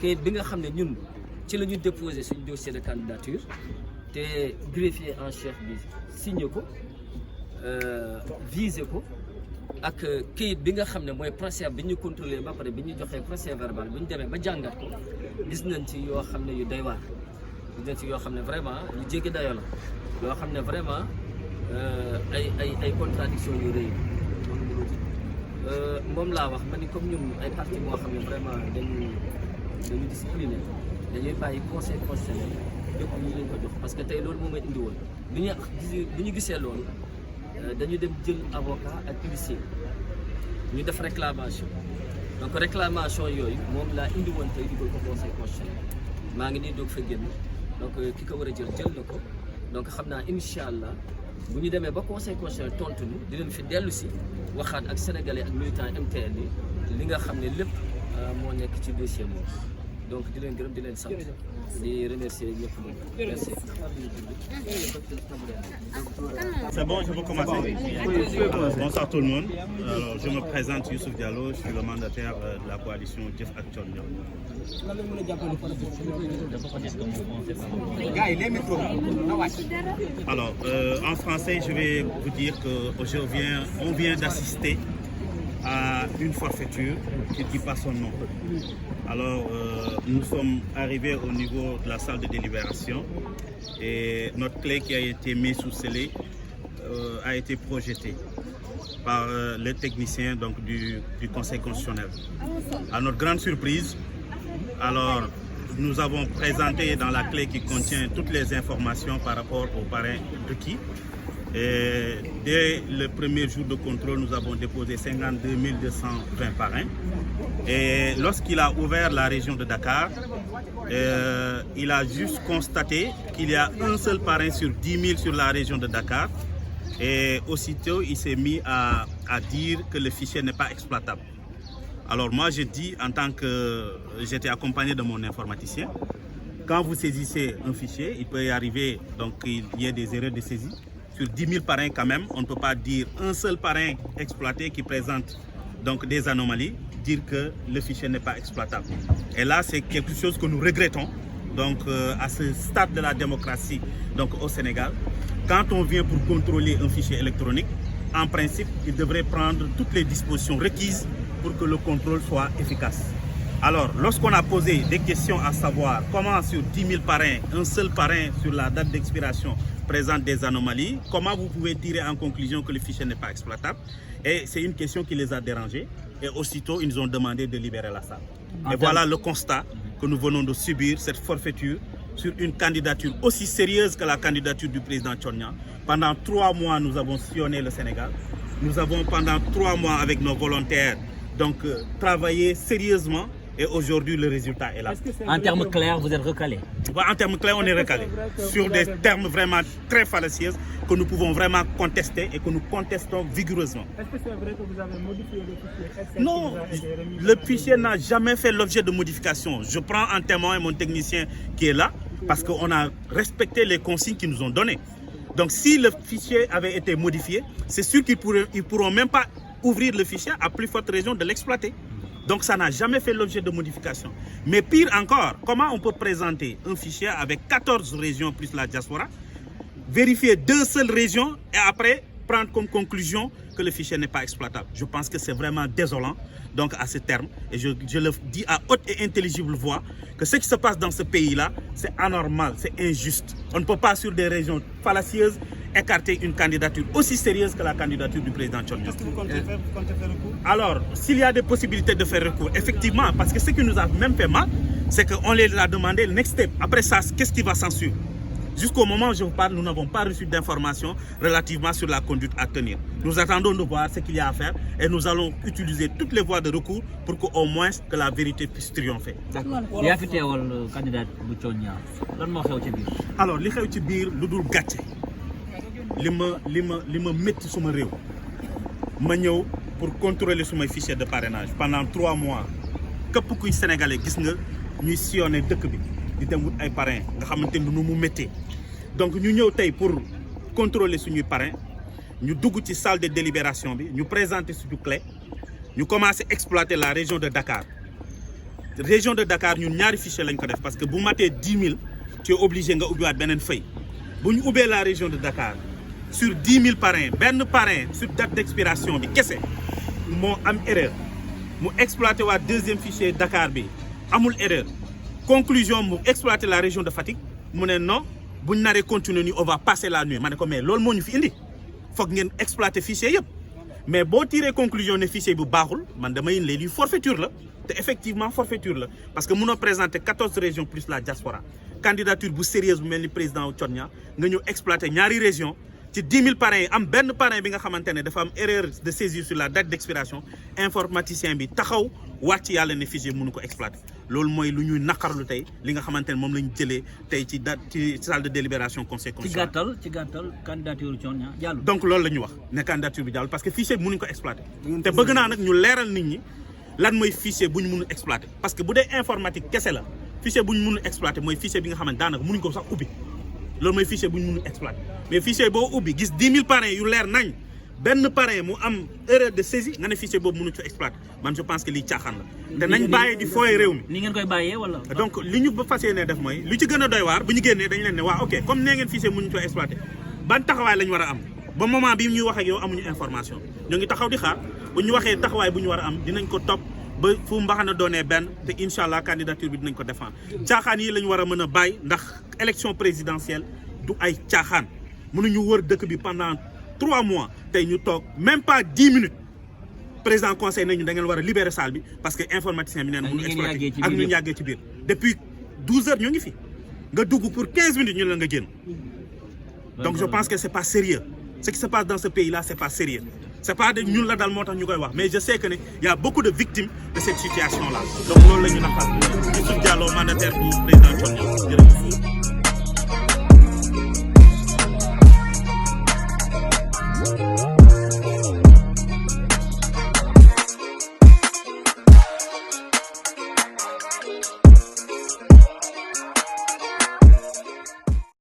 kayit bi nga xam ne ñun ci la ñu déposé suñu dossier de candidature te greffier en chef bi signé ko visé ko ak kayit bi nga xam ne mooy procès bi ñu contrôlé ba pare bi ñu joxee procès verbal bi ñu demee ba jàngat ko gis nañ ci yoo xam ne yu doy waar gis nañ ci yoo xam ne vraiment yu jéggi dayoo la yoo xam ne vraiment ay contradiction yu rëy moom laa wax ma ni comme ñun ay parti moo xam ne vraiment dañu discipliné dañuy bàyyi conseil constitutionnel yëpp ñu leen ko jox parce que tey loolu moom may indi woon bi ñu gisee loolu dañu dem jël avocat ak huissier ñu def réclamation donc réclamation yooyu moom laa indi woon tey dugal ko conseil constitutionnel maa ngi nii doog fa génn donc ki ko war a jël na ko donc xam naa incha allah bu ñu demee ba conseil constitutionnel tontu ñu di leen fi dellu si waxaat ak sénégalais ak militants MTN yi li nga xam ne lépp moo nekk ci dossier moom donc di leen gërëm di leen sant di remercier ñëpp moom merci. C'est bon, je peux commencer. Bonsoir tout le monde. Alors, je me présente Youssouf Diallo, je suis le mandataire de la coalition Jëf ak Thione Niang. Alors, en français, je vais vous dire qu'on vient d'assister à une forfaiture qui ne dit pas son nom. Alors, nous sommes arrivés au niveau de la salle de délibération et notre clé qui a été mise sous scellé a été projetée par les techniciens donc, du Conseil constitutionnel. À notre grande surprise, alors, nous avons présenté dans la clé qui contient toutes les informations par rapport au parrain requis. Et dès le premier jour de contrôle, nous avons déposé 52 220 parrains. Et lorsqu'il a ouvert la région de Dakar, il a juste constaté qu'il y a un seul parrain sur 10 000 sur la région de Dakar. Et aussitôt, il s'est mis à dire que le fichier n'est pas exploitable. Alors moi, je dis, en tant que j'étais accompagné de mon informaticien, quand vous saisissez un fichier, il peut y arriver qu'il y ait des erreurs de saisie. Sur 10 000 parrains quand même, on ne peut pas dire un seul parrain exploité qui présente donc des anomalies, dire que le fichier n'est pas exploitable. Et là, c'est quelque chose que nous regrettons donc, à ce stade de la démocratie donc, au Sénégal. Quand on vient pour contrôler un fichier électronique, en principe, il devrait prendre toutes les dispositions requises pour que le contrôle soit efficace. Alors, lorsqu'on a posé des questions à savoir comment sur 10 000 parrains, un seul parrain sur la date d'expiration présente des anomalies, comment vous pouvez tirer en conclusion que le fichier n'est pas exploitable? Et c'est une question qui les a dérangés. Et aussitôt, ils nous ont demandé de libérer la salle. Et voilà le constat que nous venons de subir, cette forfaiture sur une candidature aussi sérieuse que la candidature du président Thione Niang. Pendant 3 mois, nous avons sillonné le Sénégal. Nous avons pendant 3 mois avec nos volontaires donc, travaillé sérieusement. Et aujourd'hui, le résultat est là. En termes clairs, vous êtes recalé? En termes clairs, on est recalé. Sur des termes vraiment très fallacieux que nous pouvons vraiment contester et que nous contestons vigoureusement. Est-ce que c'est vrai que vous avez modifié le fichier? Non, le fichier n'a jamais fait l'objet de modification. Je prends en témoin mon technicien qui est là parce qu'on a respecté les consignes qu'ils nous ont données. Donc si le fichier avait été modifié, c'est sûr qu'ils ne pourront même pas ouvrir le fichier, à plus forte raison de l'exploiter. Donc ça n'a jamais fait l'objet de modification. Mais pire encore, comment on peut présenter un fichier avec 14 régions plus la diaspora, vérifier 2 seules régions et après prendre comme conclusion que le fichier n'est pas exploitable? Je pense que c'est vraiment désolant donc, à ce terme. Et je le dis à haute et intelligible voix que ce qui se passe dans ce pays-là, c'est anormal, c'est injuste. On ne peut pas sur des régions fallacieuses écarter une candidature aussi sérieuse que la candidature du président Thione Niang. Est-ce que vous comptez faire recours? Alors, s'il y a des possibilités de faire recours, effectivement, parce que ce qui nous a même fait mal, c'est qu'on les a demandé le next step. Après ça, qu'est-ce qui va s'en suivre? Jusqu'au moment où je vous parle, nous n'avons pas reçu d'informations relativement sur la conduite à tenir. Nous attendons de voir ce qu'il y a à faire et nous allons utiliser toutes les voies de recours pour qu'au moins que la vérité puisse triompher. D'accord. yaa fi teewal candidat bu Thione Niang lan moo xew ci biir? Alors li xew ci biir lu dul gàcce li ma métti suma réew ma ñëw pour contrôler sumay fichier de parrainage pendant 3 mois képp kuy sénégalais gis nga ñuy sillonné dëkk bi di dem wut ay parrain nga xamante ni nu mu méttee. Donc ñu ñëw tey pour contrôler suñuy parrain ñu dugg ci salle de délibération bi ñu présenter suñu clé ñu commencé exploiter la région de Dakar région de Dakar ñun ñaari fichier lañ ko def parce que bu matee 10 000 tu es obligé nga ubbiwaat beneen feuille bu ñu ubbee la région de Dakar sur 10 000 parrains benn parrain sur date d'expiration bi kese moo am erreur mu exploité waat deuxième fichier Dakar bi amul erreur conclusion mu exploité la région de Fatick mu ne non buñ naree continuer ni on va passer la nuit ma ne ko mais loolu moo ñu fi indi foog ngeen exploité fichier yëpp mais boo tiré conclusion ne fichier bu baaxul man damay indi lii forfaiture la te effectivement forfaiture la parce que mënoo présenter 14 régions plus la diaspora candidature bu sérieuse bu mel ni président Thionia nga ñëw exploiter ñaari région ci 10 000 parrains yi am benn parrain bi nga xamante ne dafa am erreur de saisie sur la date d'expiration informaticien bi taxaw waat ci yàlla ne fichier mënu ko exploiter loolu mooy lu ñuy naqarlu tey li nga xamante ne moom la ñu jëlee tey ci date ci salle de délibération conseil constitutionnel. ci gàttal candidature Thionia jàll. donc loolu la ñu wax ne candidature bi jàll parce que fichier bi mënuñu ko exploiter te bëgg naa nag ñu leeral nit ñi lan mooy fichier bu ñu mënul exploiter parce que bu dee informatique kese la fichier bu ñu mënul exploiter mooy fichier bi nga xamante daanaka mënuñu ko sax ubbi loolu mooy fichier bu ñu mënul exploiter mais fichier boo ubbi gis 10 000 parrains yu leer nañ benn parrain mu am erreur de saisie nga ne fichier boobu mënuñu ko exploiter man je pense que lii caaxaan la te nañ bàyyi di fooye réew mi. ni ngeen koy bàyyee wala. donc li ñu ba fas yéene def mooy lu ci gën a doy waar bu ñu génnee dañu leen ne waa ok comme nee ngeen fichier mënuñu ko exploiter ban taxawaay la ñu war a am ba moment bi ñuy wax ak yow amuñu information ñoo ngi taxaw di xaar bu ñu waxee taxawaay bu ñu war a am dinañ ko topp ba fu mbaxana doonee benn te incha allah candidature bi dinañ ko défendre caaxaan yi la ñu war a mën a bàyyi ndax élection présidentielle du ay caaxaan mënuñu wër dëkk bi pendant 3 mois tey ñu toog même pas 10 minutes président conseil nañu da ngeen war a libérer salle bi parce que informaticien bi neen mënu exploiter ak ñu yàggee ci biir depuis 12 heures ñoo ngi fi nga dugg pour 15 minutes ñu la nga génn donc je pense que c'est pas sérieux ce qui se passe dans ce pays là c'est pas sérieux c'est pas de ñun la dal moo tax ñu koy wax mais je sais que ne y a beaucoup de victimes de cette situation là donc loolu la ñu naqar Youssouf Diallo mandataire bu président Thionia jërëjëf